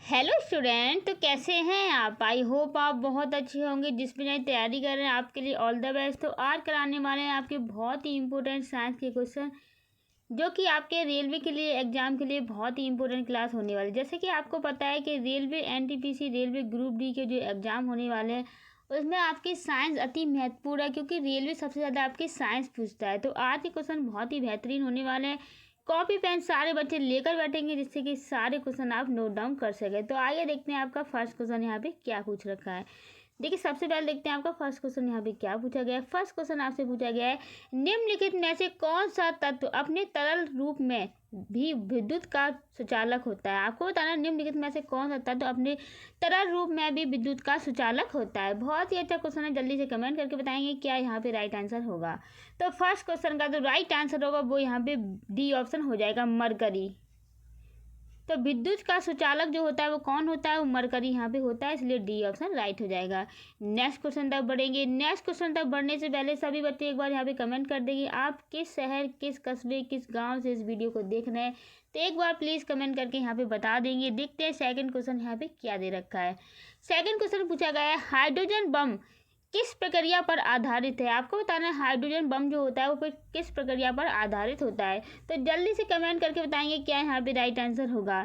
Hello student, तो कैसे हैं आप। आई होप आप बहुत अच्छे होंगे। जिस भी नई तैयारी कर रहे हैं आपके लिए ऑल द बेस्ट। तो आज कराने वाले हैं आपके बहुत ही इंपॉर्टेंट साइंस के क्वेश्चन, जो कि आपके रेलवे के लिए एग्जाम के लिए बहुत ही इंपॉर्टेंट क्लास होने वाली। जैसे कि आपको पता है कि railway NTPC railway group D के जो एग्ज़ाम होने वाले हैं उसमें आपकी साइंस अति महत्वपूर्ण है, क्योंकि रेलवे सबसे ज़्यादा आपकी साइंस पूछता है। तो आज के क्वेश्चन बहुत ही बेहतरीन होने वाले हैं। कॉपी पेन सारे बच्चे लेकर बैठेंगे, जिससे कि सारे क्वेश्चन आप नोट डाउन कर सकें। तो आइए देखते हैं आपका फर्स्ट क्वेश्चन यहाँ पे क्या पूछ रखा है। देखिए, सबसे पहले देखते हैं आपका फर्स्ट क्वेश्चन यहाँ पे क्या पूछा गया है। फर्स्ट क्वेश्चन आपसे पूछा गया है, निम्नलिखित में से कौन सा तत्व अपने तरल रूप में भी विद्युत का सुचालक होता है। आपको बताना है निम्नलिखित में से कौन सा तत्व अपने तरल रूप में भी विद्युत का सुचालक होता है। बहुत ही अच्छा क्वेश्चन है, जल्दी से कमेंट करके बताएंगे क्या यहाँ पे राइट आंसर होगा। तो फर्स्ट क्वेश्चन का जो राइट आंसर होगा वो यहाँ पे डी ऑप्शन हो जाएगा, मरकरी। तो विद्युत का सुचालक जो होता है वो कौन होता है, वो मरकरी यहाँ पे होता है, इसलिए डी ऑप्शन राइट हो जाएगा। नेक्स्ट क्वेश्चन तक बढ़ेंगे। नेक्स्ट क्वेश्चन तक बढ़ने से पहले सभी बच्चे एक बार यहाँ पे कमेंट कर देंगे आप किस शहर, किस कस्बे, किस गांव से इस वीडियो को देख रहे हैं। तो एक बार प्लीज़ कमेंट करके यहाँ पे बता देंगे। देखते हैं सेकंड क्वेश्चन यहाँ पे क्या दे रखा है। सेकंड क्वेश्चन पूछा गया है, हाइड्रोजन बम किस प्रक्रिया पर आधारित है। आपको बताना है हाइड्रोजन बम जो होता है वो किस प्रक्रिया पर आधारित होता है। तो जल्दी से कमेंट करके बताएंगे क्या यहाँ पे राइट आंसर होगा।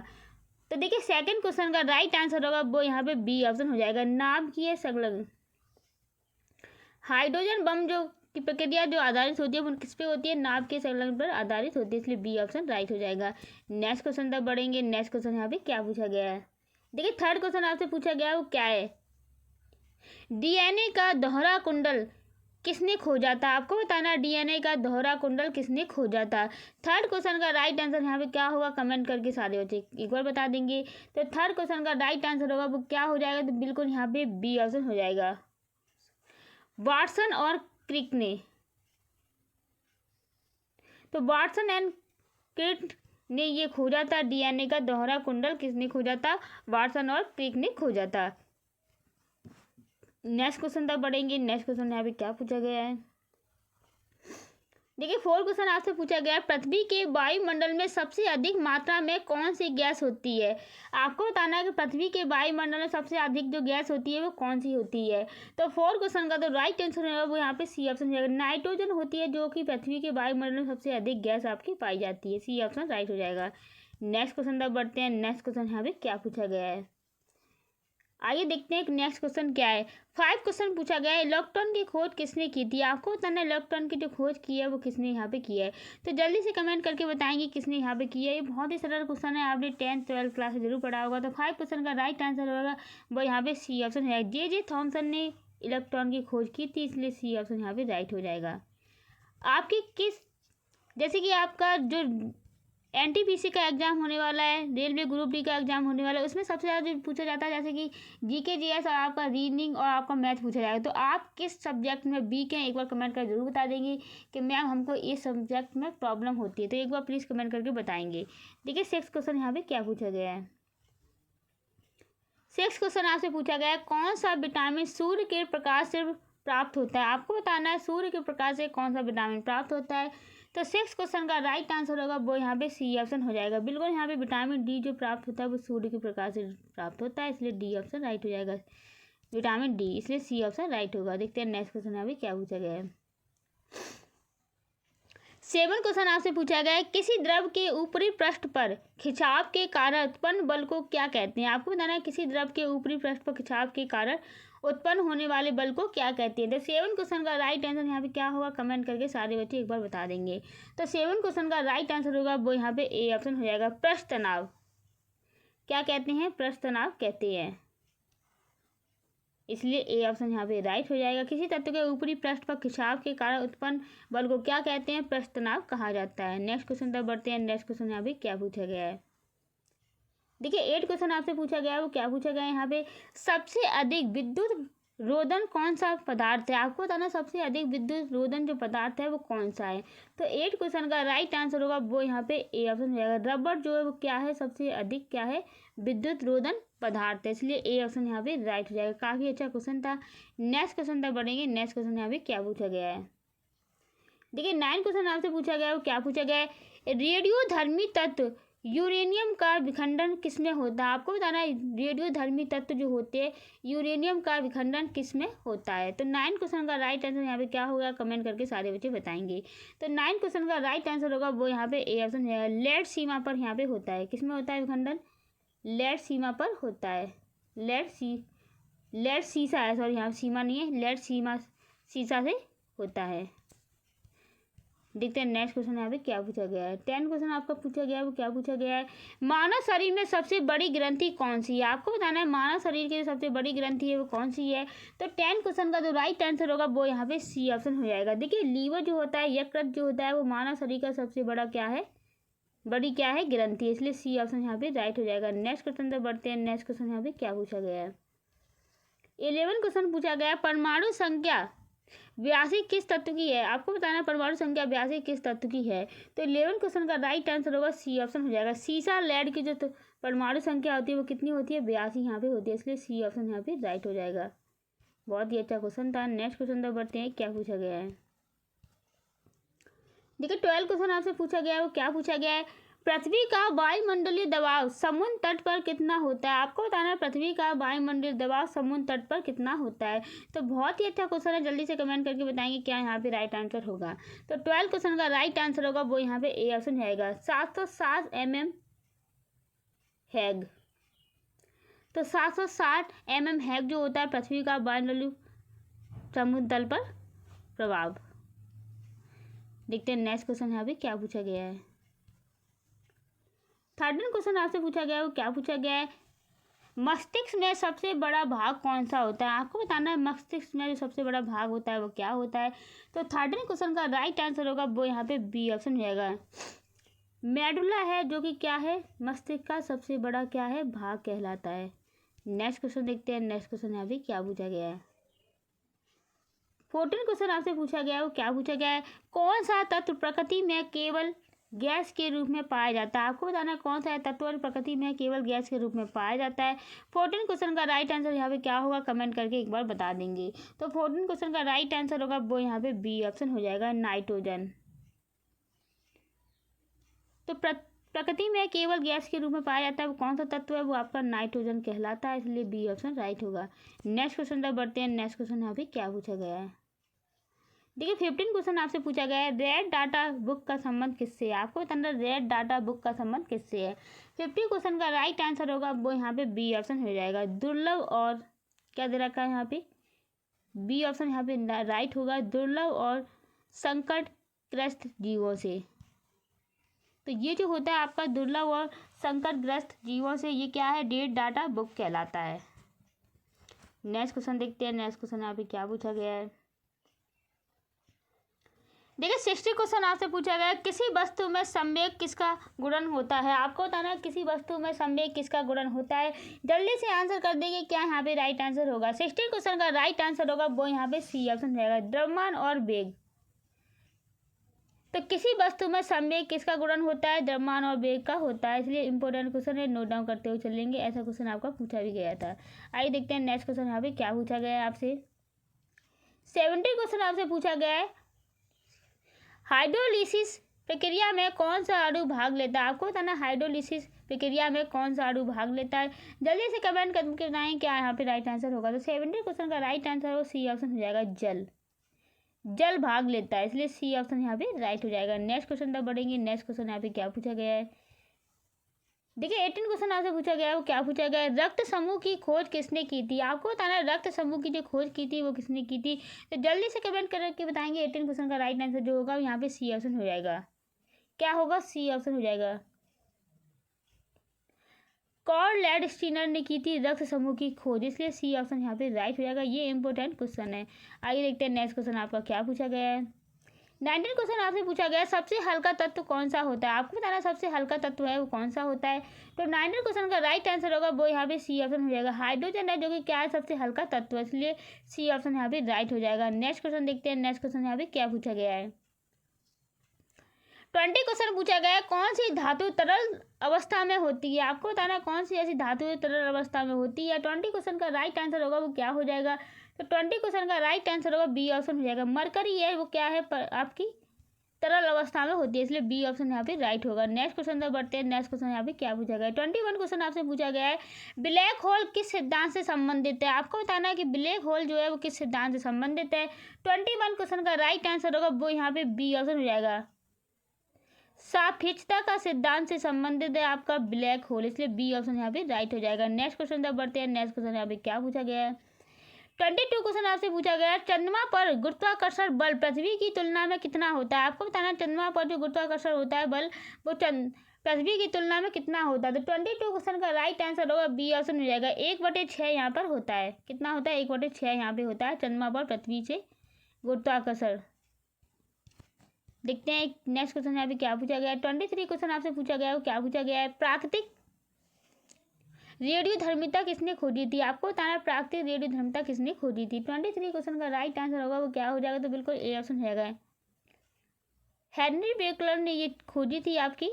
तो देखिए, सेकंड क्वेश्चन का राइट आंसर होगा वो यहाँ पे बी ऑप्शन हो जाएगा, नाभिकीय संलग्न। हाइड्रोजन बम जो की प्रक्रिया जो आधारित होती है वो किस पे होती है, नाभिकीय संलग्न पर आधारित होती है, इसलिए बी ऑप्शन राइट हो जाएगा। नेक्स्ट क्वेश्चन तक बढ़ेंगे। नेक्स्ट क्वेश्चन यहाँ पे क्या पूछा गया है। देखिए, थर्ड क्वेश्चन आपसे पूछा गया है वो क्या है, डीएनए का दोहरा कुंडल किसने खोजा था। आपको बताना है डीएनए का दोहरा कुंडल किसने खोजा था। थर्ड क्वेश्चन का राइट आंसर यहाँ पे क्या होगा, कमेंट करके सारे बच्चे एक बार बता देंगे। तो थर्ड क्वेश्चन का राइट आंसर होगा वो क्या हो जाएगा, तो बिल्कुल यहाँ पे बी ऑप्शन हो जाएगा, वाटसन और क्रिक ने। तो वाटसन एंड क्रिक ने ये खोजा था, डीएनए का दोहरा कुंडल किसने खोजा था, वाटसन और क्रिक ने खोजा था। नेक्स्ट क्वेश्चन तक बढ़ेंगे। नेक्स्ट क्वेश्चन यहाँ पे क्या पूछा गया है। देखिए, फोर्थ क्वेश्चन आपसे पूछा गया है, पृथ्वी के वायुमंडल में सबसे अधिक मात्रा में कौन सी गैस होती है। आपको बताना है कि पृथ्वी के वायुमंडल में सबसे अधिक जो गैस होती है वो कौन सी होती है। तो फोर्थ क्वेश्चन का तो राइट आंसर होगा वो यहाँ पे सी ऑप्शन जाएगा, नाइट्रोजन होती है, जो कि पृथ्वी के वायुमंडल में सबसे अधिक गैस आपकी पाई जाती है, सी ऑप्शन राइट हो जाएगा। नेक्स्ट क्वेश्चन तक बढ़ते हैं। नेक्स्ट क्वेश्चन यहाँ पे क्या पूछा गया है, आइए देखते हैं नेक्स्ट क्वेश्चन क्या है। 5 क्वेश्चन पूछा गया है, इलेक्ट्रॉन की खोज किसने की थी। आपको बताना है इलेक्ट्रॉन की जो खोज की है वो किसने यहाँ पे की है। तो जल्दी से कमेंट करके बताएंगे किसने यहाँ पे की है। ये बहुत ही सरल क्वेश्चन है, आपने 10th 12th क्लास में जरूर पढ़ा होगा। तो 5 क्वेश्चन का राइट आंसर होगा वो यहाँ पे सी ऑप्शन है, जे थॉमसन ने इलेक्ट्रॉन की खोज की थी, इसलिए सी ऑप्शन यहाँ पे राइट हो जाएगा। आपकी किस, जैसे कि आपका जो एनटीपीसी का एग्जाम होने वाला है, रेलवे ग्रुप डी का एग्जाम होने वाला है, उसमें सबसे ज़्यादा जो पूछा जाता है जैसे कि जीके जीएस और आपका रीजनिंग और आपका मैथ पूछा जाएगा। तो आप किस सब्जेक्ट में वीक हैं, एक बार कमेंट कर जरूर बता देंगे कि मैम हमको इस सब्जेक्ट में प्रॉब्लम होती है। तो एक बार प्लीज़ कमेंट करके बताएंगे। देखिए, 6th क्वेश्चन यहाँ पे क्या पूछा गया है। 6th क्वेश्चन आपसे पूछा गया है, कौन सा विटामिन सूर्य के प्रकाश से प्राप्त होता है। आपको बताना है सूर्य के प्रकाश से कौन सा विटामिन प्राप्त होता है। तो 6th क्वेश्चन का राइट आंसर होगा वो यहाँ पे सी ऑप्शन हो जाएगा, बिल्कुल यहाँ पे विटामिन डी जो प्राप्त होता है वो सूर्य के प्रकाश से प्राप्त होता है, इसलिए डी ऑप्शन राइट हो जाएगा, विटामिन डी, इसलिए सी ऑप्शन राइट होगा। देखते हैं नेक्स्ट क्वेश्चन यहाँ पे क्या पूछा गया है। 7 क्वेश्चन आपसे पूछा गया है, किसी द्रव के ऊपरी पृष्ठ पर खिंचाव के कारण उत्पन्न बल को क्या कहते हैं। आपको बताना है किसी द्रव के ऊपरी पृष्ठ पर खिंचाव के कारण उत्पन्न होने वाले बल को क्या कहते हैं। तो 7 क्वेश्चन का राइट आंसर यहाँ पे क्या होगा, कमेंट करके सारे बच्चे एक बार बता देंगे। तो 7 क्वेश्चन का राइट आंसर होगा वो यहाँ पे ए ऑप्शन हो जाएगा, पृष्ठ तनाव। क्या कहते हैं, पृष्ठ तनाव कहते हैं, इसलिए ए ऑप्शन यहाँ पे राइट हो जाएगा। किसी तत्व के ऊपरी पृष्ठ पर खिंचाव के कारण उत्पन्न बल को क्या कहते हैं, पृष्ठ तनाव कहा जाता है। नेक्स्ट क्वेश्चन तक बढ़ते हैं। नेक्स्ट क्वेश्चन यहाँ पे क्या पूछा गया है। देखिए, 8 क्वेश्चन आपसे पूछा गया है वो क्या पूछा गया है यहाँ पे, सबसे अधिक विद्युत रोधन कौन सा पदार्थ है। आपको बताना सबसे अधिक विद्युत रोधन जो पदार्थ है वो कौन सा है। तो 8 क्वेश्चन का राइट आंसर होगा वो यहाँ पे ए ऑप्शन हो जाएगा, रबर जो है वो क्या है, सबसे अधिक क्या है, विद्युत रोधन पदार्थ है, इसलिए ए ऑप्शन यहाँ पे राइट हो जाएगा। काफ़ी अच्छा क्वेश्चन था। नेक्स्ट क्वेश्चन तक बढ़ेंगे। नेक्स्ट क्वेश्चन यहाँ पे क्या पूछा गया है। देखिए, 9 क्वेश्चन आपसे पूछा गया है वो क्या पूछा गया है, रेडियोधर्मी तत्व यूरेनियम का विखंडन किसमें होता है? आपको बताना है रेडियोधर्मी तत्व जो होते हैं यूरेनियम का विखंडन किसमें होता है। तो 9 क्वेश्चन का राइट आंसर यहाँ पे क्या होगा, कमेंट करके सारे बच्चे बताएंगे। तो 9 क्वेश्चन का राइट आंसर होगा वो यहाँ पे ए ऑप्शन है, लेड सीमा पर यहाँ पे होता है। किसमें होता है विखंडन? लेड सीमा पर होता है। लेड सीसा है, सॉरी यहाँ सीमा नहीं है, लेड सीसा से होता है। देखते हैं नेक्स्ट क्वेश्चन यहाँ पे क्या पूछा गया है। 10 क्वेश्चन आपका पूछा गया है, वो क्या पूछा गया है, मानव शरीर में सबसे बड़ी ग्रंथि कौन सी है? आपको बताना है मानव शरीर की जो सबसे बड़ी ग्रंथि है वो कौन सी है। तो 10 क्वेश्चन का जो राइट आंसर होगा वो यहाँ पे सी ऑप्शन हो जाएगा। देखिए लीवर जो होता है, यकृत जो होता है, वो मानव शरीर का सबसे बड़ा क्या है, बड़ी क्या है, ग्रंथि, इसलिए सी ऑप्शन यहाँ पे राइट हो जाएगा। नेक्स्ट क्वेश्चन तक बढ़ते हैं। नेक्स्ट क्वेश्चन यहाँ पे क्या पूछा गया है। 11 क्वेश्चन पूछा गया है, परमाणु संख्या 82 किस तत्व की है? आपको बताना है परमाणु संख्या 82 किस तत्व की है। तो 11 क्वेश्चन का राइट आंसर होगा सी ऑप्शन हो जाएगा। सीसा लेड की जो परमाणु संख्या होती है वो कितनी होती है, 82 यहाँ पे होती है, इसलिए सी ऑप्शन यहाँ पे राइट हो जाएगा। बहुत ही अच्छा क्वेश्चन था। नेक्स्ट क्वेश्चन तक बढ़ते हैं, क्या पूछा गया है। देखिए 12 क्वेश्चन आपसे पूछा गया है, वो क्या पूछा गया है, पृथ्वी का वायुमंडलीय दबाव समुद्र तट पर कितना होता है? आपको बताना है पृथ्वी का वायुमंडलीय दबाव समुद्र तट पर कितना होता है। तो बहुत ही अच्छा क्वेश्चन है, जल्दी से कमेंट करके बताएंगे क्या यहाँ पे राइट आंसर होगा। तो 12 क्वेश्चन का राइट आंसर होगा वो यहाँ पे ए ऑप्शन जाएगा, 760 mm हैग। तो 760 mm हैग जो होता है पृथ्वी का वायुमंडलीय समुद्र तल पर प्रभाव। देखते हैं नेक्स्ट क्वेश्चन यहाँ पे क्या पूछा गया है। 13 क्वेश्चन आपसे पूछा गया है, वो क्या पूछा गया है, मस्तिष्क में सबसे बड़ा भाग कौन सा होता है? आपको बताना है मस्तिष्क में जो सबसे बड़ा भाग होता है वो क्या होता है। तो 13 क्वेश्चन का राइट आंसर होगा वो यहाँ पे बी ऑप्शन हो जाएगा, मेडुला है, जो कि क्या है, मस्तिष्क का सबसे बड़ा क्या है, भाग कहलाता है। नेक्स्ट क्वेश्चन देखते हैं। नेक्स्ट क्वेश्चन यहाँ पे क्या पूछा गया है। 14 क्वेश्चन आपसे पूछा गया है, वो क्या पूछा गया है, कौन सा तत्व प्रकृति में केवल गैस के रूप में पाया जाता है? आपको बताना है कौन सा तत्व प्रकृति में केवल गैस के रूप में पाया जाता है। 14 क्वेश्चन का राइट आंसर यहाँ पे क्या होगा, कमेंट करके एक बार बता देंगे। तो 14 क्वेश्चन का राइट आंसर होगा वो यहाँ पे बी ऑप्शन हो जाएगा, नाइट्रोजन। तो प्रकृति में केवल गैस के रूप में पाया जाता है वो कौन सा तत्व है, वो आपका नाइट्रोजन कहलाता है, इसलिए बी ऑप्शन राइट होगा। नेक्स्ट क्वेश्चन तक बढ़ते हैं। नेक्स्ट क्वेश्चन यहाँ पे क्या पूछा गया है। देखिए 15 क्वेश्चन आपसे पूछा गया है, रेड डाटा बुक का संबंध किससे है? आपको बताना रेड डाटा बुक का संबंध किससे है। 50 क्वेश्चन का राइट आंसर होगा वो यहाँ पे बी ऑप्शन हो जाएगा, दुर्लभ और क्या दे रखा है यहाँ पे, बी ऑप्शन यहाँ पे राइट होगा, दुर्लभ और संकटग्रस्त जीवों से। तो ये जो होता है आपका दुर्लभ और संकटग्रस्त जीवों से, ये क्या है, रेड डाटा बुक कहलाता है। नेक्स्ट क्वेश्चन देखते हैं। नेक्स्ट क्वेश्चन यहाँ पे क्या पूछा गया है। देखिए 60 क्वेश्चन आपसे पूछा गया है, किसी वस्तु में संवेग किसका गुणन होता है? आपको बताना है किसी वस्तु में संवेग किसका गुणन होता है। जल्दी से आंसर कर देंगे क्या यहाँ पे राइट आंसर होगा। 60 क्वेश्चन का राइट आंसर होगा वो यहाँ पे सी ऑप्शन रहेगा, द्रव्यमान और वेग। तो किसी वस्तु में संवेग किसका गुणन होता है, द्रव्यमान और वेग का होता है, इसलिए इंपॉर्टेंट क्वेश्चन है, नोट डाउन करते हुए चलेंगे। ऐसा क्वेश्चन आपका पूछा भी गया था। आइए देखते हैं नेक्स्ट क्वेश्चन यहाँ पे क्या पूछा गया है आपसे। 70 क्वेश्चन आपसे पूछा गया है, हाइड्रोलिसिस प्रक्रिया में कौन सा अणु भाग लेता है? आपको बताना हाइड्रोलिसिस प्रक्रिया में कौन सा अणु भाग लेता है। जल्दी से कमेंट करके बताएं क्या यहाँ पे राइट आंसर होगा। तो 70 क्वेश्चन का राइट आंसर वो सी ऑप्शन हो जाएगा, जल भाग लेता है, इसलिए सी ऑप्शन यहाँ पे राइट हो जाएगा। नेक्स्ट क्वेश्चन तक बढ़ेंगे। नेक्स्ट क्वेश्चन यहाँ पे क्या पूछा गया है। देखिए 18 क्वेश्चन आपसे पूछा गया है, वो क्या पूछा गया है, रक्त समूह की खोज किसने की थी? आपको बताना है रक्त समूह की जो खोज की थी वो किसने की थी। तो जल्दी से कमेंट करके बताएंगे। 18 क्वेश्चन का राइट आंसर जो होगा यहाँ पे सी ऑप्शन हो जाएगा। क्या होगा, सी ऑप्शन हो जाएगा, कार्ल लैंडस्टीनर ने की थी रक्त समूह की खोज, इसलिए सी ऑप्शन यहाँ पे राइट हो जाएगा। ये इंपॉर्टेंट क्वेश्चन है। आइए देखते हैं नेक्स्ट क्वेश्चन आपका क्या पूछा गया है। 19 क्वेश्चन आपसे पूछा गया है, सबसे हल्का तत्व कौन सा होता है? आपको बताना सबसे हल्का तत्व है वो कौन सा होता है। तो 19 क्वेश्चन का राइट आंसर होगा वो यहाँ पे सी ऑप्शन हो जाएगा, हाइड्रोजन है, जो कि क्या है, सबसे हल्का तत्व है, इसलिए सी ऑप्शन यहाँ पे राइट हो जाएगा। नेक्स्ट क्वेश्चन देखते हैं। नेक्स्ट क्वेश्चन यहाँ पे क्या पूछा गया है। 20 क्वेश्चन पूछा गया है, कौन सी धातु तरल अवस्था में होती है? आपको बताना कौन सी ऐसी धातु तरल अवस्था में होती है। 20 क्वेश्चन का राइट आंसर होगा वो क्या हो जाएगा। तो 20 क्वेश्चन का राइट आंसर होगा बी ऑप्शन हो जाएगा, मरकरी है, वो क्या है आपकी तरल अवस्था में होती है, इसलिए बी ऑप्शन यहाँ पे राइट होगा। नेक्स्ट क्वेश्चन तक बढ़ते हैं। नेक्स्ट क्वेश्चन यहाँ पे क्या पूछा गया है? 21 क्वेश्चन आपसे पूछा गया है, ब्लैक होल किस सिद्धांत से संबंधित है? आपको बताना है कि ब्लैक होल जो है वो किस सिद्धांत से संबंधित है। 21 क्वेश्चन का राइट आंसर होगा वो यहाँ पे बी ऑप्शन हो जाएगा। सापेक्षता का सिद्धांत से संबंधित है आपका ब्लैक होल, इसलिए बी ऑप्शन यहाँ पे राइट हो जाएगा। नेक्स्ट क्वेश्चन तक बढ़ते हैं। नेक्स्ट क्वेश्चन यहाँ पे क्या पूछा गया है? 22 क्वेश्चन आपसे पूछा गया है, चंद्रमा पर गुरुत्वाकर्षण बल पृथ्वी की तुलना में कितना होता है? आपको बताना है चंद्रमा पर जो गुरुत्वाकर्षण होता है बल वो पृथ्वी की तुलना में कितना होता है। तो 22 क्वेश्चन का राइट आंसर होगा बी ऑप्शन हो जाएगा। 1/6 यहाँ पर होता है। कितना होता है? 1/6 यहाँ पे होता है चंद्रमा पर पृथ्वी से गुरुत्वाकर्षण। देखते हैं नेक्स्ट क्वेश्चन यहाँ पे क्या पूछा गया है। 23 क्वेश्चन आपसे पूछा गया है, वो क्या पूछा गया है? प्राकृतिक रेडियोधर्मिता किसने खोजी थी? आपको बताना है प्राकृतिक रेडियोधर्मिता किसने खोजी थी। 23 क्वेश्चन का राइट आंसर होगा वो क्या हो जाएगा? तो बिल्कुल ए ऑप्शन हो जाएगा। हेनरी बेकलर ने ये खोजी थी आपकी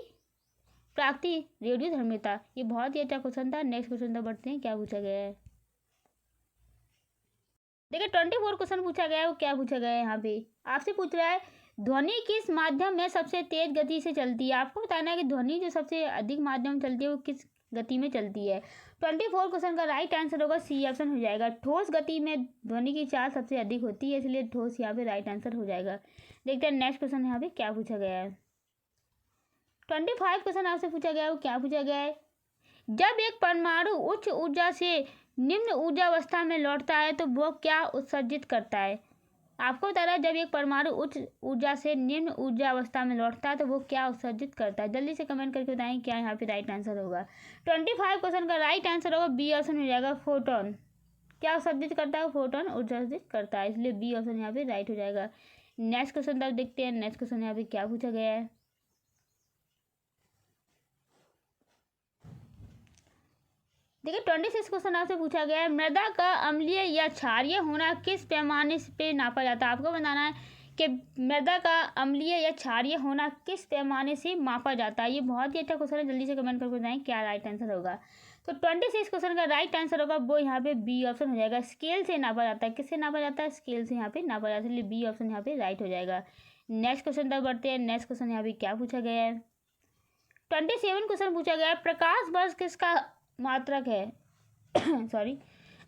प्राकृतिक रेडियोधर्मिता। ये बहुत ही अच्छा क्वेश्चन था। नेक्स्ट क्वेश्चन तक बढ़ते हैं, क्या पूछा गया है? देखिए 24 क्वेश्चन पूछा गया है, वो क्या पूछा गया है? यहाँ पे आपसे पूछ रहा है ध्वनि किस माध्यम में सबसे तेज गति से चलती है? आपको बताना है कि ध्वनि जो सबसे अधिक माध्यम चलती है वो किस गति में चलती है। 24 क्वेश्चन का राइट आंसर होगा सी ऑप्शन हो जाएगा। ठोस गति में ध्वनि की चाल सबसे अधिक होती है, इसलिए ठोस यहाँ पे राइट आंसर हो जाएगा। देखते हैं नेक्स्ट क्वेश्चन यहाँ पे क्या पूछा गया है। 25 क्वेश्चन आपसे पूछा गया है, वो क्या पूछा गया है? जब एक परमाणु उच्च ऊर्जा से निम्न ऊर्जा अवस्था में लौटता है तो वो क्या उत्सर्जित करता है? आपको बता रहा है जब एक परमाणु उच्च ऊर्जा से निम्न ऊर्जा अवस्था में लौटता है तो वो क्या उत्सर्जित करता है। जल्दी से कमेंट करके बताएं क्या यहाँ पे राइट आंसर होगा। 25 क्वेश्चन का राइट आंसर होगा बी ऑप्शन हो जाएगा, फोटोन। क्या उत्सर्जित करता है? फोटोन उत्सर्जित करता है, इसलिए बी ऑप्शन यहाँ पे राइट हो जाएगा। नेक्स्ट क्वेश्चन तब देखते हैं। नेक्स्ट क्वेश्चन यहाँ पे क्या पूछा गया है? देखिए 26 क्वेश्चन आपसे पूछा गया है, मृदा का अम्लीय या क्षारीय होना किस पैमाने पे नापा जाता है? आपको बताना है कि मृदा का अम्लीय या क्षारीय होना किस पैमाने से मापा जाता है। ये बहुत ही अच्छा क्वेश्चन है, जल्दी से कमेंट करके बताएं क्या राइट आंसर होगा। तो 26 क्वेश्चन का राइट आंसर होगा वो यहाँ पे बी ऑप्शन हो जाएगा। स्केल से नापा जाता है। किससे नापा जाता है? स्केल से यहाँ पे नापा जाता है, इसलिए बी ऑप्शन यहाँ पे राइट हो जाएगा। नेक्स्ट क्वेश्चन तक बढ़ते हैं। नेक्स्ट क्वेश्चन यहाँ पे क्या पूछा गया है? 27 क्वेश्चन पूछा गया है, प्रकाश वर्ष किसका मात्रक है? सॉरी,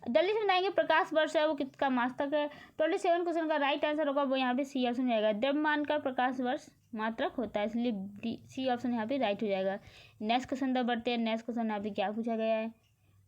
जल्दी से बताएंगे प्रकाश वर्ष है वो किसका मात्रक है। 27 क्वेश्चन का राइट आंसर होगा वो यहाँ पे सी ऑप्शन हो जाएगा। द्रव्यमान का प्रकाश वर्ष मात्रक होता है, इसलिए सी ऑप्शन यहाँ पे राइट हो जाएगा। नेक्स्ट क्वेश्चन तक बढ़ते हैं। नेक्स्ट क्वेश्चन यहाँ पे क्या पूछा गया है?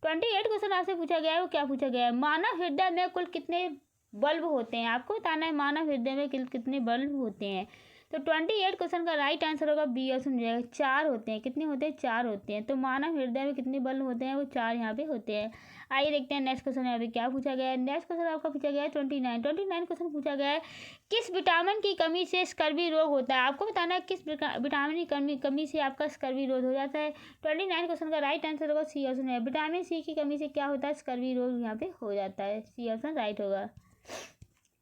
28 क्वेश्चन आपसे पूछा गया है, वो क्या पूछा गया है? मानव हृदय में कुल कितने बल्ब होते हैं? आपको बताना है मानव हृदय में कितने बल्ब होते हैं। तो 28 क्वेश्चन का राइट आंसर होगा बी ऑप्शन हो जाएगा। 4 होते हैं। कितने होते हैं? 4 होते हैं। तो मानव हृदय में कितने बल्ब होते हैं? वो 4 यहाँ पे होते हैं। आइए देखते हैं नेक्स्ट क्वेश्चन यहाँ पे क्या पूछा गया है। नेक्स्ट क्वेश्चन आपका पूछा गया है 29 क्वेश्चन पूछा गया है, किस विटामिन की कमी से स्कर्वी रोग होता है? आपको बताना है किस विटामिन की कमी से आपका स्कर्वी रोग हो जाता है। 29 क्वेश्चन का राइट आंसर होगा सी ऑप्शन है। विटामिन सी की कमी से क्या होता है? स्कर्वी रोग यहाँ पे हो जाता है, सी ऑप्शन राइट होगा।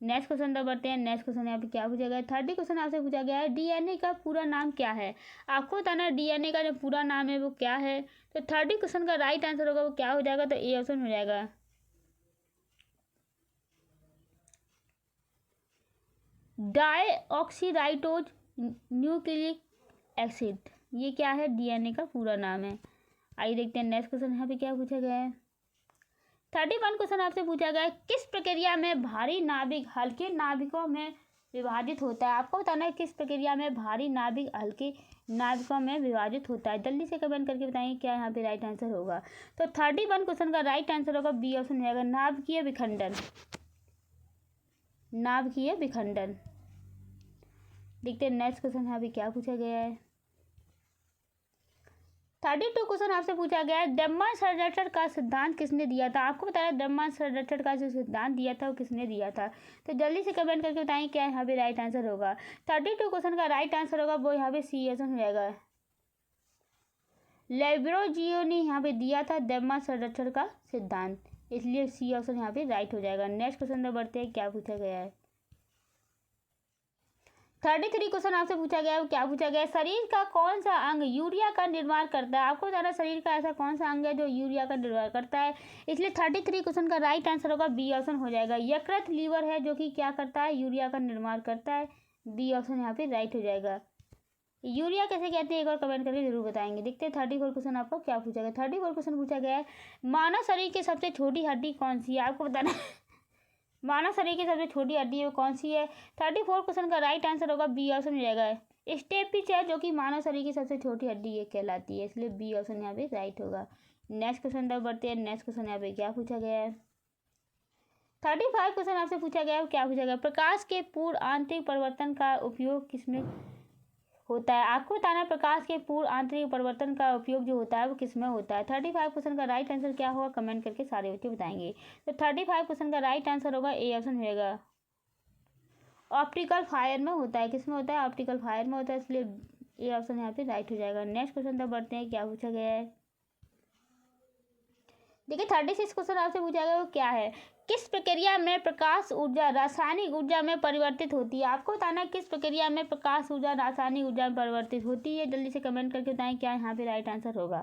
नेक्स्ट क्वेश्चन तक बढ़ते हैं। नेक्स्ट क्वेश्चन यहाँ पे क्या पूछा गया है? 30 क्वेश्चन आपसे पूछा गया है, डीएनए का पूरा नाम क्या है? आपको बताना है डीएनए का जो पूरा नाम है वो क्या है। तो 30 क्वेश्चन का राइट आंसर होगा वो क्या हो जाएगा? तो ए ऑप्शन हो जाएगा, डाईऑक्सीराइबोज न्यूक्लिक एसिड। ये क्या है? डीएनए का पूरा नाम है। आइए देखते हैं नेक्स्ट क्वेश्चन यहाँ पे क्या पूछा गया है। 31 क्वेश्चन आपसे पूछा गया है, किस प्रक्रिया में भारी नाभिक हल्के नाभिकों में विभाजित होता है? आपको बताना है किस प्रक्रिया में भारी नाभिक हल्के नाभिकों में विभाजित होता है। जल्दी से कमेंट करके बताएंगे क्या यहाँ पे राइट आंसर होगा। तो 31 क्वेश्चन का राइट आंसर होगा बी ऑप्शन रहेगा, नाभिकीय विखंडन। नाभिकीय विखंडन। देखते हैं नेक्स्ट क्वेश्चन यहाँ पे क्या पूछा गया है। 32 क्वेश्चन आपसे पूछा गया है, द्रव्यमान संरक्षण का सिद्धांत किसने दिया था? आपको बताया द्रव्यमान संरक्षण का जो सिद्धांत दिया था वो किसने दिया था। तो जल्दी से कमेंट करके बताएं क्या यहाँ पे राइट आंसर होगा। 32 क्वेश्चन का राइट आंसर होगा वो यहाँ पे सी ऑप्शन हो जाएगा, लैब्रोजियो ने यहाँ पे दिया था द्रव्यमान संरक्षण का सिद्धांत, इसलिए सी ऑप्शन यहाँ पे राइट हो जाएगा। नेक्स्ट क्वेश्चन में बढ़ते हैं, क्या पूछा गया है। 33 क्वेश्चन आपसे पूछा गया है, क्या पूछा गया है, शरीर का कौन सा अंग यूरिया का निर्माण करता है? आपको बताना शरीर का ऐसा कौन सा अंग है जो यूरिया का निर्माण करता है, इसलिए 33 क्वेश्चन का राइट आंसर होगा बी ऑप्शन हो जाएगा। यकृत लीवर है जो कि क्या करता है, यूरिया का निर्माण करता है। बी ऑप्शन यहाँ पे राइट हो जाएगा। यूरिया कैसे कहते हैं एक और कमेंट करके जरूर बताएंगे। देखते हैं 34 क्वेश्चन आपको क्या पूछा गया। 34 क्वेश्चन पूछा गया है, मानव शरीर की सबसे छोटी हड्डी कौन सी है? आपको बताना है मानव शरीर की सबसे छोटी हड्डी है वो कौन सी है? 34 क्वेश्चन का राइट आंसर होगा बी ऑप्शन हो जाएगा, स्टेपिस है, जो कि मानव शरीर की सबसे छोटी हड्डी ये कहलाती है, इसलिए बी ऑप्शन यहाँ पे राइट होगा। नेक्स्ट क्वेश्चन तक बढ़ते हैं। नेक्स्ट क्वेश्चन यहाँ पे क्या पूछा गया है? 35 क्वेश्चन आपसे पूछा गया है, क्या पूछा गया? प्रकाश के पूर्ण आंतरिक परिवर्तन का उपयोग किसमें होता है? आपको बताना है प्रकाश के पूर्ण आंतरिक परिवर्तन का उपयोग जो होता है वो किसमें होता है। 35 क्वेश्चन का राइट आंसर क्या होगा कमेंट करके सारे बच्चे बताएंगे। तो 35 क्वेश्चन का राइट आंसर होगा ए ऑप्शन होगा, ऑप्टिकल फायर में होता है। किसमें होता है? ऑप्टिकल फायर में होता है, इसलिए ए ऑप्शन यहाँ पे राइट हो जाएगा। नेक्स्ट क्वेश्चन तक बढ़ते हैं, क्या पूछा गया है? देखिए 36 क्वेश्चन आपसे पूछा गया वो क्या है? किस प्रक्रिया में प्रकाश ऊर्जा रासायनिक ऊर्जा में परिवर्तित होती है? आपको बताना है किस प्रक्रिया में प्रकाश ऊर्जा रासायनिक ऊर्जा में परिवर्तित होती है। जल्दी से कमेंट करके बताएं क्या यहाँ पे राइट आंसर होगा।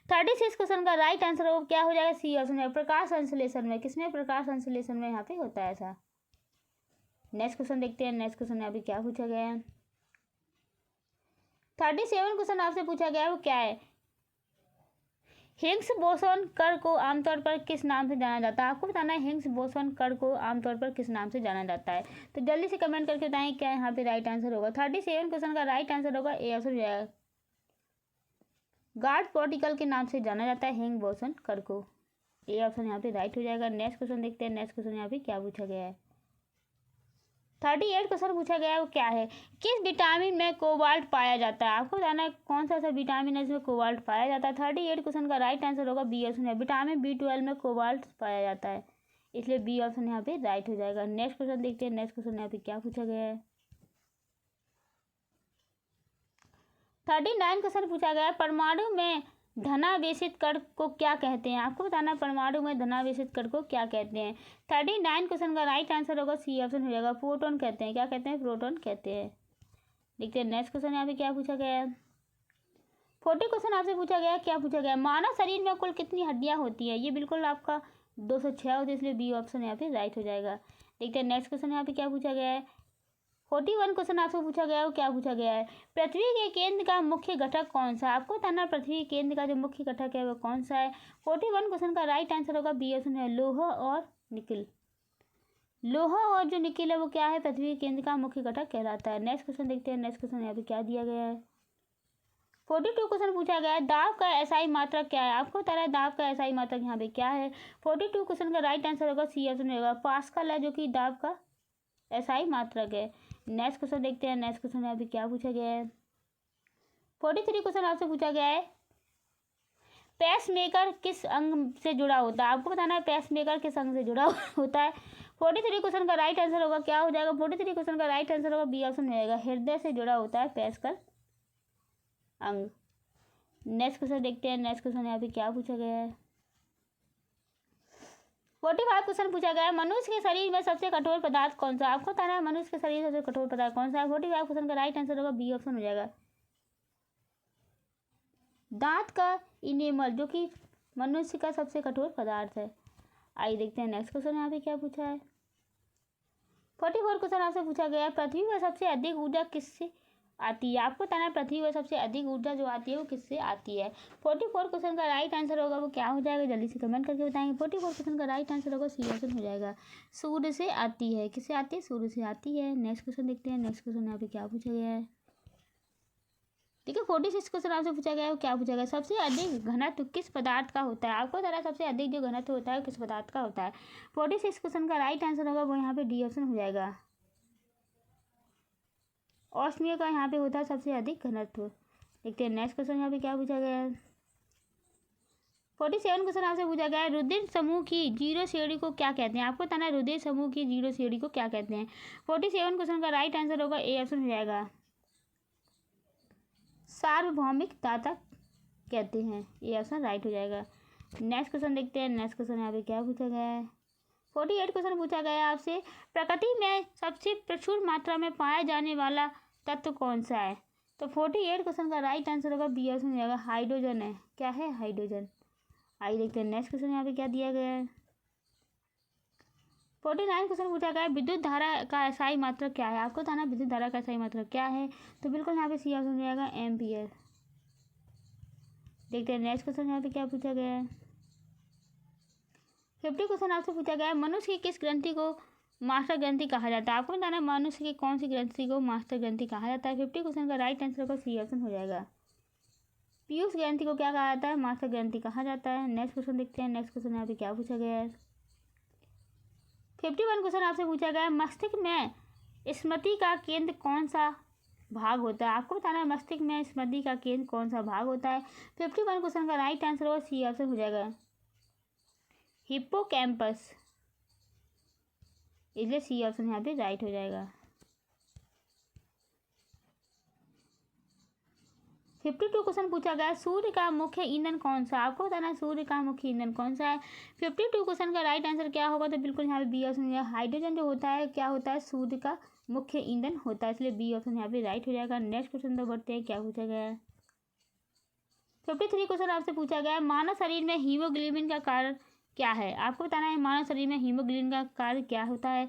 36 क्वेश्चन का राइट आंसर होगा क्या हो जाएगा? सी ऑप्शन है, प्रकाश संश्लेषण में। किसमें? प्रकाश संश्लेषण में यहाँ पे होता है ऐसा। नेक्स्ट क्वेश्चन देखते हैं। नेक्स्ट क्वेश्चन यहाँ पे क्या पूछा गया है? 37 क्वेश्चन आपसे पूछा गया है वो क्या है? हिग्स बोसोन कण को आमतौर पर किस नाम से जाना जाता है? आपको बताना है हिग्स बोसोन कण को आमतौर पर किस नाम से जाना जाता है। तो जल्दी से कमेंट करके बताएं क्या यहाँ पे राइट आंसर होगा। 37 क्वेश्चन का राइट आंसर होगा ए ऑप्शन जाएगा, गार्ड पार्टिकल के नाम से जाना जाता है हिग्स बोसोन कण को। ए ऑप्शन यहाँ पे राइट हो जाएगा। नेक्स्ट क्वेश्चन देखते हैं। नेक्स्ट क्वेश्चन यहाँ पे क्या पूछा गया है? 38 क्वेश्चन पूछा गया है वो क्या है? किस विटामिन में कोबाल्ट पाया जाता है? आपको बताना है कौन सा ऐसा विटामिन है जिसमें कोबाल्ट पाया जाता है। 38 क्वेश्चन का राइट आंसर होगा बी ऑप्शन है, विटामिन B12 में कोबाल्ट पाया जाता है, इसलिए बी ऑप्शन यहाँ पे राइट हो जाएगा। नेक्स्ट क्वेश्चन देखते हैं। नेक्स्ट क्वेश्चन यहाँ पे क्या पूछा गया है? 39 क्वेश्चन पूछा गया है, परमाणु में धनावेशित कण को क्या कहते हैं? आपको बताना है परमाणु में धनावेशित कण को क्या कहते हैं। 39 क्वेश्चन का राइट आंसर होगा सी ऑप्शन हो जाएगा, प्रोटॉन कहते हैं। क्या कहते हैं? प्रोटॉन कहते हैं। देखते हैं नेक्स्ट क्वेश्चन यहाँ पे क्या पूछा गया है? 40 क्वेश्चन आपसे पूछा गया है, क्या पूछा गया है? मानव शरीर में कुल कितनी हड्डियां होती है? ये बिल्कुल आपका 206 होती है, इसलिए बी ऑप्शन यहाँ पे राइट हो जाएगा। देखते हैं नेक्स्ट क्वेश्चन यहाँ पे क्या पूछा गया है? 41 क्वेश्चन आपसे पूछा गया है वो क्या पूछा गया है? पृथ्वी के केंद्र का मुख्य घटक कौन सा है? आपको बताना पृथ्वी के केंद्र का जो मुख्य घटक है वो कौन सा है। 41 क्वेश्चन का राइट आंसर होगा बी ऑप्शन है, लोहा और निकिल। लोहा और जो निकिल है वो क्या है? पृथ्वी के केंद्र का मुख्य घटक कहलाता है। नेक्स्ट क्वेश्चन देखते हैं। नेक्स्ट क्वेश्चन यहाँ पे क्या दिया गया है? 42 क्वेश्चन पूछा गया है, दाब का एसआई मात्रक क्या है? आपको बताना है दाब का एसआई मात्रक यहाँ पे क्या है। 42 क्वेश्चन का राइट आंसर होगा सी ऑप्शन होगा, पास्कल है, जो कि दाब का एसआई मात्रक है। नेक्स्ट क्वेश्चन देखते हैं। नेक्स्ट क्वेश्चन यहाँ पे क्या पूछा गया है? 43 क्वेश्चन आपसे पूछा गया है, पेस मेकर किस अंग से जुड़ा होता है? आपको बताना है पेस मेकर किस अंग से जुड़ा होता है। 43 क्वेश्चन का राइट आंसर होगा क्या हो जाएगा? 43 क्वेश्चन का राइट आंसर होगा बी ऑप्शन रहेगा, हृदय से जुड़ा होता है पेस का अंग। नेक्स्ट क्वेश्चन देखते हैं। नेक्स्ट क्वेश्चन यहाँ पे क्या पूछा गया है? 45 क्वेश्चन पूछा गया है, मनुष्य के शरीर में सबसे कठोर पदार्थ कौन सा? आपको बताना है मनुष्य के शरीर में सबसे कठोर पदार्थ कौन सा है। 45 क्वेश्चन का राइट आंसर होगा बी ऑप्शन हो जाएगा, दांत का इनेमल, जो कि मनुष्य का सबसे कठोर पदार्थ है। आइए देखते हैं नेक्स्ट क्वेश्चन यहाँ पे क्या पूछा है। 44 क्वेश्चन आपसे पूछा गया है, पृथ्वी पर सबसे अधिक ऊर्जा किससे आती है? आपको बताना है पृथ्वी पर सबसे अधिक ऊर्जा जो आती है वो किससे आती है। 44 क्वेश्चन का राइट आंसर होगा वो क्या हो जाएगा? जल्दी से कमेंट करके बताएंगे। 44 क्वेश्चन का राइट आंसर होगा सी ऑप्शन हो जाएगा, सूर्य से आती है। किससे आती है? सूर्य से आती है। नेक्स्ट क्वेश्चन देखते हैं। नेक्स्ट क्वेश्चन यहाँ पे क्या पूछा गया है? देखिए 46 क्वेश्चन आपसे पूछा गया है वो क्या पूछा गया? सबसे अधिक घनत्व किस पदार्थ का होता है? आपको बताना सबसे अधिक जो घनत्व होता है किस पदार्थ का होता है। 46 क्वेश्चन का राइट आंसर होगा वो यहाँ पे डी ऑप्शन हो जाएगा, ऑस्मिया का यहाँ पे होता है सबसे अधिक घनत्व। देखते हैं नेक्स्ट क्वेश्चन यहाँ पे क्या पूछा गया है। 47 क्वेश्चन आपसे पूछा गया है, रुधिर समूह की जीरो श्रेणी को क्या कहते हैं? आपको बताना है रुधिर समूह की जीरो श्रेणी को क्या कहते हैं। 47 क्वेश्चन का राइट आंसर होगा ए ऑप्शन हो जाएगा, सार्वभौमिक दाता कहते हैं। ए ऑप्शन राइट हो जाएगा। नेक्स्ट क्वेश्चन देखते हैं। नेक्स्ट क्वेश्चन यहाँ पे क्या पूछा गया है? 48 क्वेश्चन पूछा गया है आपसे, प्रकृति में सबसे प्रचुर मात्रा में पाया जाने वाला तत्व कौन सा है? तो 48 क्वेश्चन का राइट आंसर होगा बी ऑप्शन हो जाएगा, हाइड्रोजन है। क्या है? हाइड्रोजन। आइए देखते हैं नेक्स्ट क्वेश्चन यहाँ पे क्या दिया गया है। 49 क्वेश्चन पूछा गया है विद्युत धारा का SI मात्रक क्या है। आपको बताना विद्युत धारा का SI मात्रक क्या है। तो बिल्कुल यहाँ पे सी ऑप्शन हो जाएगा एम्पियर। देखते हैं नेक्स्ट क्वेश्चन यहाँ पे क्या पूछा गया है। 50 क्वेश्चन आपसे पूछा गया है मनुष्य की किस ग्रंथि को मास्टर ग्रंथि कहा जाता है। आपको बताना है मनुष्य की कौन सी ग्रंथि को मास्टर ग्रंथि कहा जाता है। 50 क्वेश्चन का राइट आंसर होगा सी ऑप्शन हो जाएगा। पीयूष ग्रंथि को क्या कहा जाता है, मास्टर ग्रंथि कहा जाता है। नेक्स्ट क्वेश्चन देखते हैं। नेक्स्ट क्वेश्चन यहाँ पे क्या पूछा गया है। 51 क्वेश्चन आपसे पूछा गया है मस्तिष्क में स्मृति का केंद्र कौन सा भाग होता है। आपको बताना है मस्तिष्क में स्मृति का केंद्र कौन सा भाग होता है। 51 क्वेश्चन का राइट आंसर होगा सी ऑप्शन हो जाएगा हिप्पोकैम्पस, इसलिए सी ऑप्शन यहाँ पे राइट हो जाएगा। 52 क्वेश्चन पूछा गया सूर्य का मुख्य ईंधन कौन सा। आपको बताना है सूर्य का मुख्य ईंधन कौन सा है। 52 क्वेश्चन का राइट आंसर क्या होगा। तो बिल्कुल यहाँ पे बी ऑप्शन है। हाइड्रोजन जो होता है क्या होता है, सूर्य का मुख्य ईंधन होता है, इसलिए बी ऑप्शन यहाँ पे राइट हो जाएगा। नेक्स्ट क्वेश्चन तो बढ़ते हैं क्या पूछा गया है। 53 क्वेश्चन आपसे पूछा गया है मानव शरीर में हीमोग्लोबिन का कार्य क्या है। आपको बताना है मानव शरीर में हीमोग्लोबिन का कार्य क्या होता है।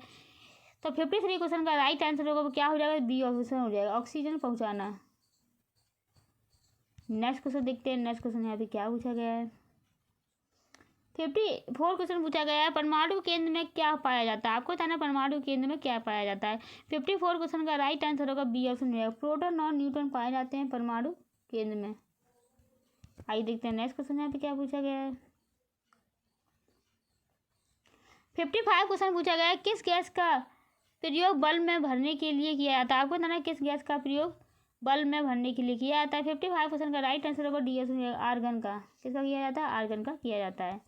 तो 53 क्वेश्चन का राइट आंसर होगा क्या हो जाएगा, बी ऑप्शन हो जाएगा ऑक्सीजन पहुँचाना। नेक्स्ट क्वेश्चन देखते हैं। नेक्स्ट क्वेश्चन यहाँ पे क्या पूछा गया है। 54 क्वेश्चन पूछा गया है परमाणु केंद्र में क्या पाया जाता है। आपको बताना परमाणु केंद्र में क्या पाया जाता है। 54 क्वेश्चन का राइट आंसर होगा बी ऑप्शन में, प्रोटॉन और न्यूट्रॉन पाए जाते हैं परमाणु केंद्र में। आइए देखते हैं नेक्स्ट क्वेश्चन यहाँ पे क्या पूछा गया है। 55 क्वेश्चन पूछा गया है किस गैस का प्रयोग बल्ब में भरने के लिए किया जाता है। आपको बताना है किस गैस का प्रयोग बल्ब में भरने के लिए किया जाता है। 55 क्वेश्चन का राइट आंसर होगा डी ऑप्शन, आर्गन का। किसका किया जाता है, आर्गन का किया जाता है।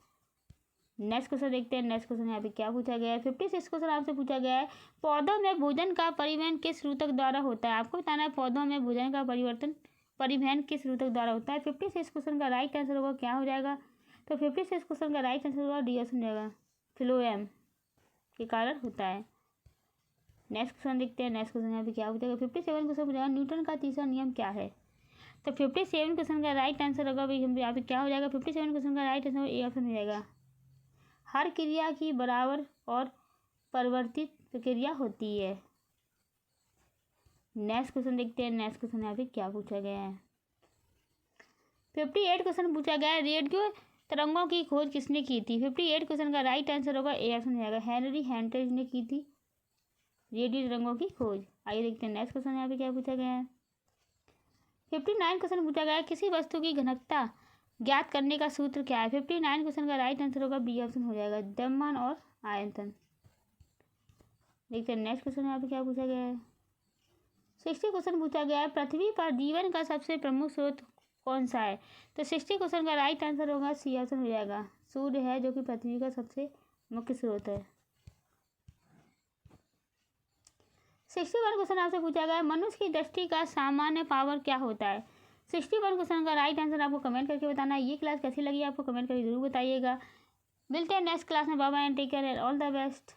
नेक्स्ट क्वेश्चन देखते हैं। नेक्स्ट क्वेश्चन यहाँ पे क्या पूछा गया है। 56 क्वेश्चन आपसे पूछा गया है पौधों में भोजन का परिवहन किस ऊतक द्वारा होता है। आपको बताना है पौधों में भोजन का परिवहन किस ऊतक द्वारा होता है। 56 क्वेश्चन का राइट आंसर होगा क्या हो जाएगा। तो 56 क्वेश्चन का राइट आंसर होगा डी ऑप्शन जाएगा, फ्लोएम के कारण होता है। नेक्स्ट क्वेश्चन देखते हैं। नेक्स्ट क्वेश्चन यहाँ पे क्या पूछेगा। 57 क्वेश्चन पूछेगा न्यूटन का तीसरा नियम क्या है। तो 57 क्वेश्चन का राइट आंसर होगा यहाँ पे क्या हो जाएगा। 57 क्वेश्चन का राइट आंसर ए ऑप्शन हो जाएगा, हर क्रिया की बराबर और परिवर्तित प्रक्रिया होती है। नेक्स्ट क्वेश्चन देखते हैं। नेक्स्ट क्वेश्चन यहाँ पे क्या पूछा गया है। 58 क्वेश्चन पूछा गया है रेडियो तरंगों की खोज किसने की थी। 58 क्वेश्चन का राइट आंसर होगा ए ऑप्शन हो जाएगा, हेनरी हैंटेज ने की थी रेडियो तरंगों की खोज। आइए देखते हैं नेक्स्ट क्वेश्चन यहाँ पे क्या पूछा गया है। 59 क्वेश्चन पूछा गया है किसी वस्तु की घनत्व ज्ञात करने का सूत्र क्या है। 59 क्वेश्चन का राइट आंसर होगा बी ऑप्शन हो जाएगा, द्रव्यमान और आयतन। देखते हैं नेक्स्ट क्वेश्चन यहाँ पे क्या पूछा गया है। 60 क्वेश्चन पूछा गया है पृथ्वी पर जीवन का सबसे प्रमुख स्रोत कौन सा है। तो 60 क्वेश्चन का राइट आंसर होगा सी ऑप्शन हो जाएगा, सूर्य है जो कि पृथ्वी का सबसे मुख्य स्रोत है। 61 क्वेश्चन आपसे पूछा गया है मनुष्य की दृष्टि का सामान्य पावर क्या होता है। 61 क्वेश्चन का राइट आंसर आपको कमेंट करके बताना है। ये क्लास कैसी लगी आपको कमेंट करके जरूर बताइएगा। मिलते हैं नेक्स्ट क्लास में। Bye bye and take care, all the best.